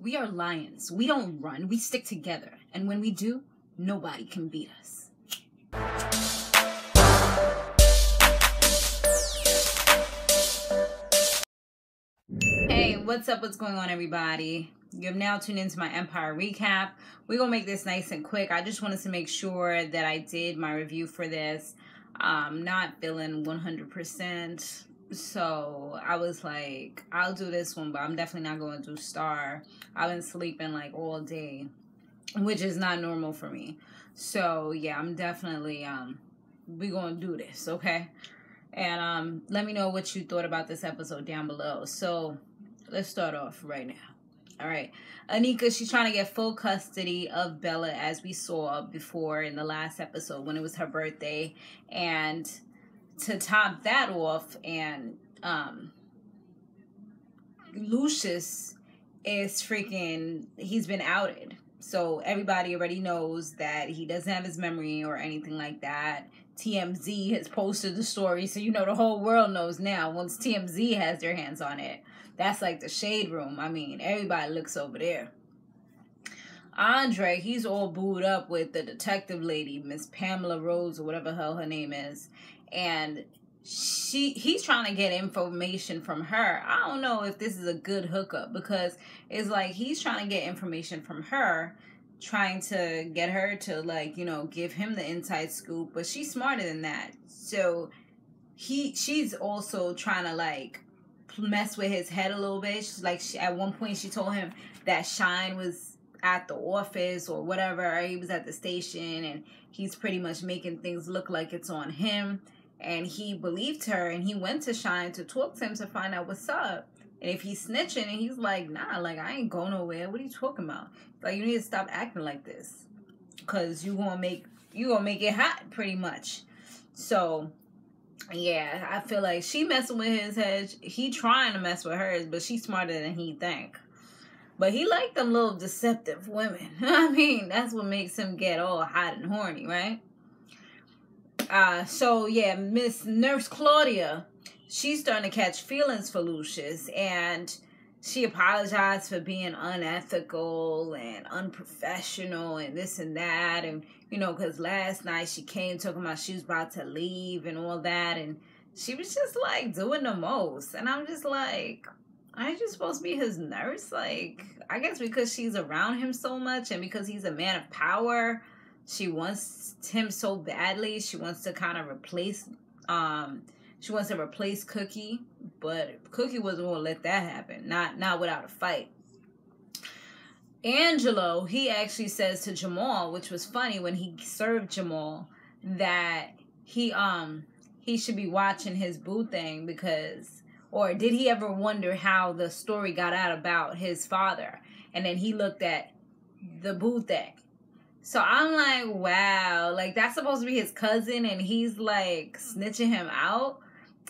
We are lions. We don't run. We stick together. And when we do, nobody can beat us. Hey, what's up? What's going on, everybody? You have now tuned into my Empire recap. We're going to make this nice and quick. I just wanted to make sure that I did my review for this. Not feeling 100%. So I was like, I'll do this one, but I'm definitely not going to do Star. I've been sleeping like all day, which is not normal for me. So yeah, I'm definitely, we're going to do this, okay? And let me know what you thought about this episode down below. So let's start off right now. All right. Anika, she's trying to get full custody of Bella, as we saw before in the last episode when it was her birthday. And to top that off, and Luscious is freaking, he's been outed. So everybody already knows that he doesn't have his memory or anything like that. TMZ has posted the story, so you know the whole world knows now. Once TMZ has their hands on it, that's like the shade room. I mean, everybody looks over there. Andre, he's all booed up with the detective lady, Miss Pamela Rose, or whatever the hell her name is. And he's trying to get information from her. I don't know if this is a good hookup, because it's like he's trying to get information from her, trying to get her to, like, you know, give him the inside scoop, but she's smarter than that. So she's also trying to, like, mess with his head a little bit. She's like, at one point she told him that Shine was at the office or whatever, he was at the station, and he's pretty much making things look like it's on him. And he believed her, and he went to Shine to talk to him to find out what's up. And if he's snitching, and he's like, nah, like, I ain't going nowhere. What are you talking about? Like, you need to stop acting like this, because you gonna make it hot, pretty much. So yeah, I feel like she messing with his head. He trying to mess with hers, but she's smarter than he think. But he like them little deceptive women. I mean, that's what makes him get all hot and horny, right? So yeah, Ms.Nurse Claudia, she's starting to catch feelings for Luscious, and she apologized for being unethical and unprofessional and this and that. And, you know, because last night she came talking about she was about to leave and all that, and she was just like doing the most. And I'm just like, aren't you supposed to be his nurse? Like, I guess because she's around him so much and because he's a man of power, she wants him so badly. She wants to kind of replace, she wants to replace Cookie, but Cookie wasn't going to let that happen. Not without a fight. Angelo, he actually says to Jamal, which was funny when he served Jamal, that he should be watching his boo thing, because, or did he ever wonder how the story got out about his father? And then he looked at the boo thing. So I'm like, wow, like, that's supposed to be his cousin, and he's like snitching him out.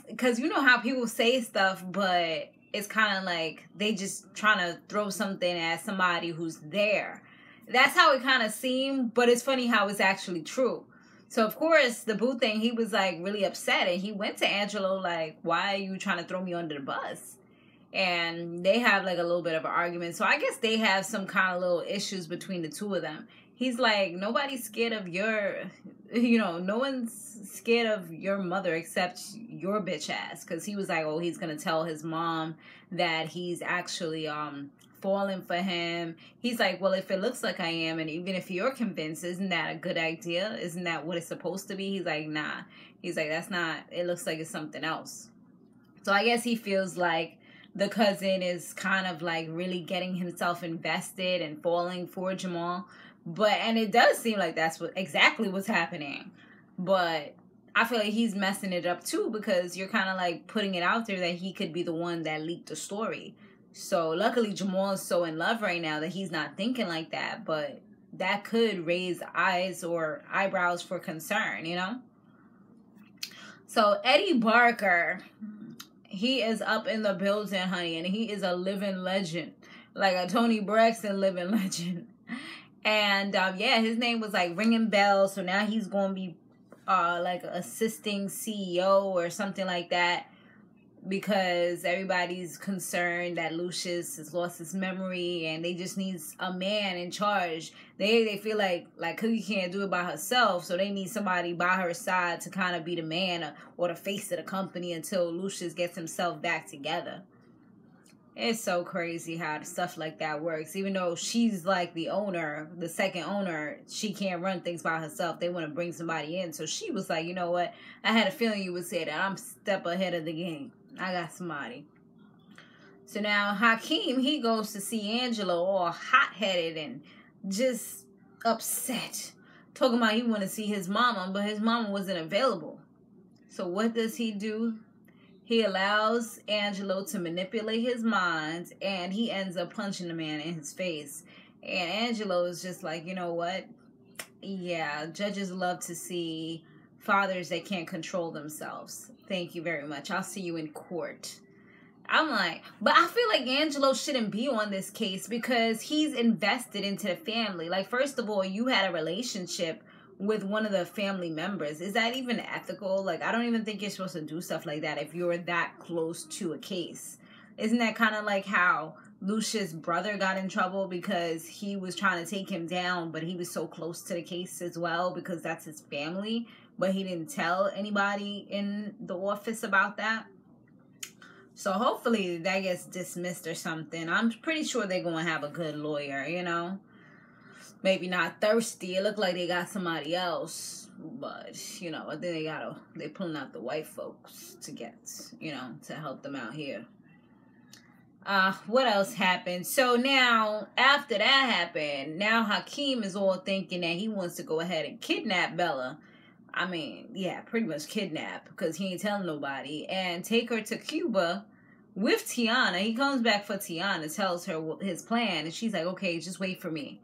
Because you know how people say stuff, but it's kind of like they just trying to throw something at somebody who's there. That's how it kind of seemed, but it's funny how it's actually true. So, of course, the boo thing, he was, like, really upset, and he went to Angelo, like, why are you trying to throw me under the bus? And they have, like, a little bit of an argument. So I guess they have some kind of little issues between the two of them. He's like, nobody's scared of your, you know, no one's scared of your mother except your bitch ass. Because he was like, oh, he's going to tell his mom that he's actually falling for him. He's like, well, if it looks like I am, and even if you're convinced, isn't that a good idea? Isn't that what it's supposed to be? He's like, nah. He's like, that's not, it looks like it's something else. So I guess he feels like the cousin is kind of like really getting himself invested and falling for Jamal. But, and it does seem like that's exactly what's happening. But I feel like he's messing it up too, because you're kind of like putting it out there that he could be the one that leaked the story. So luckily Jamal is so in love right now that he's not thinking like that. But that could raise eyes or eyebrows for concern, you know? So Eddie Barker, he is up in the building, honey, and he is a living legend. Like a Tony Braxton living legend. And, yeah, his name was, like, ringing bells. So now he's going to be, like, assisting CEO or something like that. because everybody's concerned that Lucious has lost his memory and they just need a man in charge. They feel like Cookie can't do it by herself, so they need somebody by her side to kind of be the man or the face of the company until Lucious gets himself back together. It's so crazy how stuff like that works. Even though she's like the owner, the second owner, she can't run things by herself. They want to bring somebody in. So she was like, you know what? I had a feeling you would say that. I'm a step ahead of the game. I got somebody. So now Hakeem, he goes to see Angelo all hot-headed and just upset. Talking about he want to see his mama, but his mama wasn't available. So what does he do? He allows Angelo to manipulate his mind, and he ends up punching the man in his face. And Angelo is just like, you know what? Yeah, judges love to see fathers that can't control themselves. Thank you very much. I'll see you in court. I'm like, but I feel like Angelo shouldn't be on this case because he's invested into the family. Like, first of all, you had a relationship with one of the family members. Is that even ethical? Like, I don't even think you're supposed to do stuff like that if you're that close to a case. Isn't that kind of like how Lucius' brother got in trouble because he was trying to take him down, but he was so close to the case as well because that's his family, but he didn't tell anybody in the office about that? So hopefully that gets dismissed or something. I'm pretty sure they're going to have a good lawyer, you know? Maybe not thirsty. It looked like they got somebody else. But, you know, I think they're pulling out the white folks to get, you know, to help them out here. What else happened? So now, after that happened, now Hakeem is all thinking that he wants to go ahead and kidnap Bella. I mean, yeah, pretty much kidnap because he ain't telling nobody. And take her to Cuba with Tiana. He comes back for Tiana, tells her his plan. And she's like, okay, just wait for me.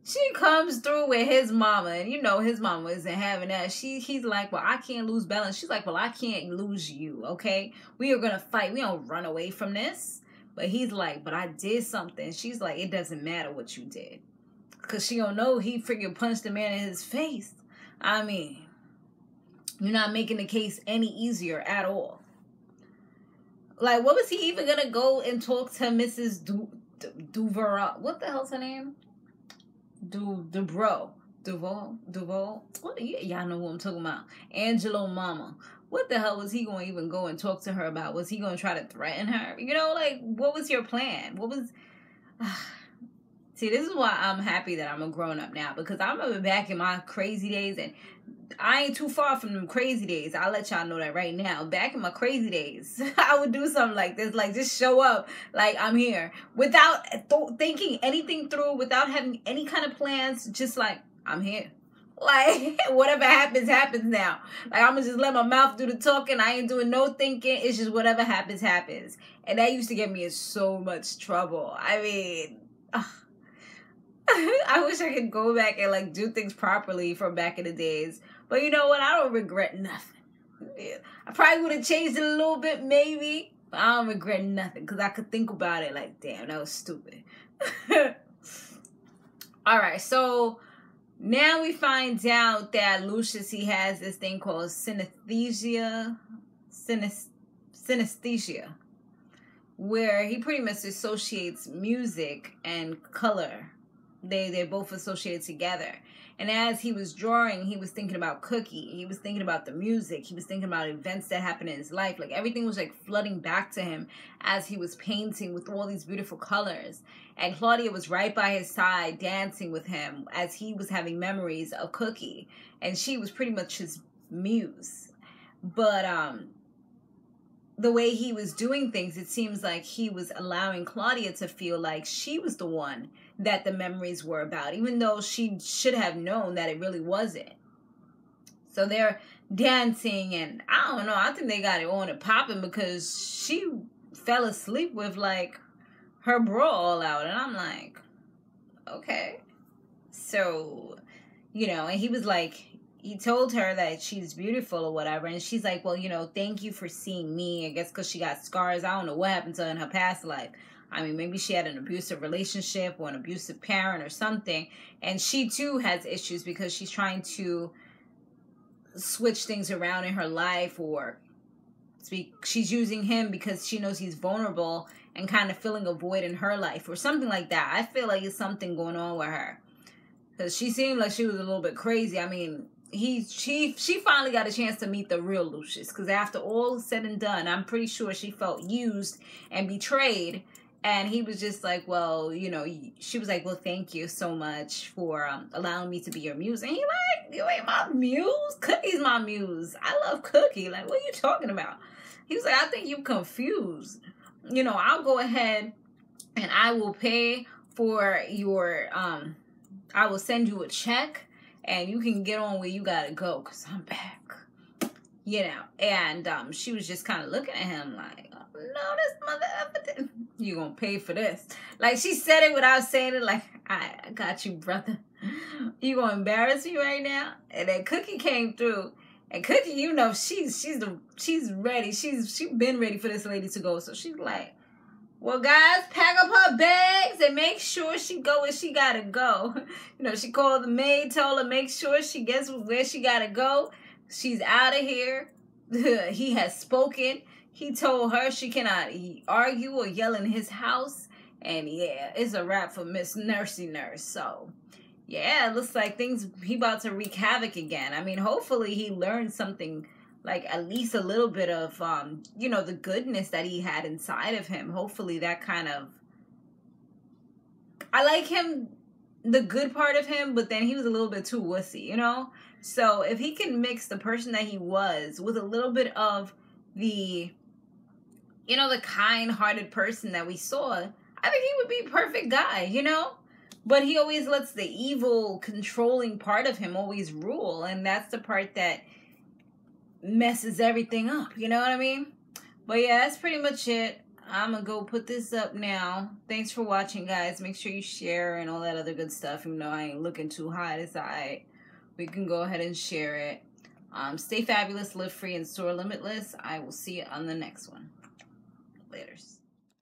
She comes through with his mama. And you know his mama isn't having that. He's like, well, I can't lose Bella. And she's like, well, I can't lose you, okay? We are going to fight. We don't run away from this. But he's like, but I did something. She's like, it doesn't matter what you did. Because she don't know he freaking punched the man in his face. I mean, you're not making the case any easier at all. Like, what was he even going to go and talk to Mrs. Duval? What the hell's her name? Duval. What? Y'all know who I'm talking about. Angelo mama. What the hell was he going to even go and talk to her about? Was he going to try to threaten her? You know, like, what was your plan? What was... See, this is why I'm happy that I'm a grown-up now. Because I remember back in my crazy days, and I ain't too far from them crazy days. I'll let y'all know that right now. Back in my crazy days, I would do something like this. Like, just show up like I'm here. Without thinking anything through. Without having any kind of plans. Just like, I'm here. Like, whatever happens, happens now. Like, I'm going to just let my mouth do the talking. I ain't doing no thinking. It's just whatever happens, happens. And that used to get me in so much trouble. I mean... I wish I could go back and like do things properly from back in the days. But you know what? I don't regret nothing. Yeah. I probably would have changed it a little bit maybe. But I don't regret nothing. Because I could think about it like, damn, that was stupid. Alright, so now we find out that Luscious, he has this thing called synesthesia. Synesthesia. Where he pretty much associates music and color. They're both associated together. And as he was drawing, he was thinking about Cookie. He was thinking about the music. He was thinking about events that happened in his life. Like, everything was, like, flooding back to him as he was painting with all these beautiful colors. And Claudia was right by his side dancing with him as he was having memories of Cookie. And she was pretty much his muse. But, the way he was doing things, it seems like he was allowing Claudia to feel like she was the one that the memories were about, even though she should have known that it really wasn't. So they're dancing, and I don't know, I think they got it on and popping because she fell asleep with, like, her bra all out, and I'm like, okay. So, you know, and he was like, he told her that she's beautiful or whatever. And she's like, well, you know, thank you for seeing me. I guess because she got scars. I don't know what happened to her in her past life. I mean, maybe she had an abusive relationship or an abusive parent or something. And she, too, has issues because she's trying to switch things around in her life or she's using him because she knows he's vulnerable and kind of filling a void in her life or something like that. I feel like it's something going on with her. Because she seemed like she was a little bit crazy. I mean, she finally got a chance to meet the real Luscious. Because after all said and done, I'm pretty sure she felt used and betrayed. And he was just like, well, you know, she was like, well, thank you so much for allowing me to be your muse. And he like, you ain't my muse? Cookie's my muse. I love Cookie. Like, what are you talking about? He was like, I think you confused. You know, I'll go ahead and I will pay for your, I will send you a check and you can get on where you gotta go because I'm back. You know, and she was just kind of looking at him like, oh, no, this mother ever, you gonna pay for this. Like, she said it without saying it, like, I got you, brother. You gonna embarrass me right now? And then Cookie came through, and Cookie, you know, she's ready. She's been ready for this lady to go. So she's like, well, guys, pack up her bags and make sure she go where she gotta go. You know, she called the maid, told her make sure she gets where she gotta go. She's out of here. He has spoken. He told her she cannot argue or yell in his house. And yeah, it's a wrap for Ms.Nurse. So yeah, it looks like he about to wreak havoc again. I mean, hopefully he learned something, like at least a little bit of, you know, the goodness that he had inside of him. Hopefully that kind of, I like him, the good part of him, but then he was a little bit too wussy, you know? So if he can mix the person that he was with a little bit of the, you know, the kind-hearted person that we saw, I think he would be a perfect guy, you know? But he always lets the evil, controlling part of him always rule. And that's the part that messes everything up. You know what I mean? But yeah, that's pretty much it. I'm going to go put this up now. Thanks for watching, guys. Make sure you share and all that other good stuff. Even though I ain't looking too hot, it's all right. We can go ahead and share it. Stay fabulous, live free, and soar limitless. I will see you on the next one. Laters.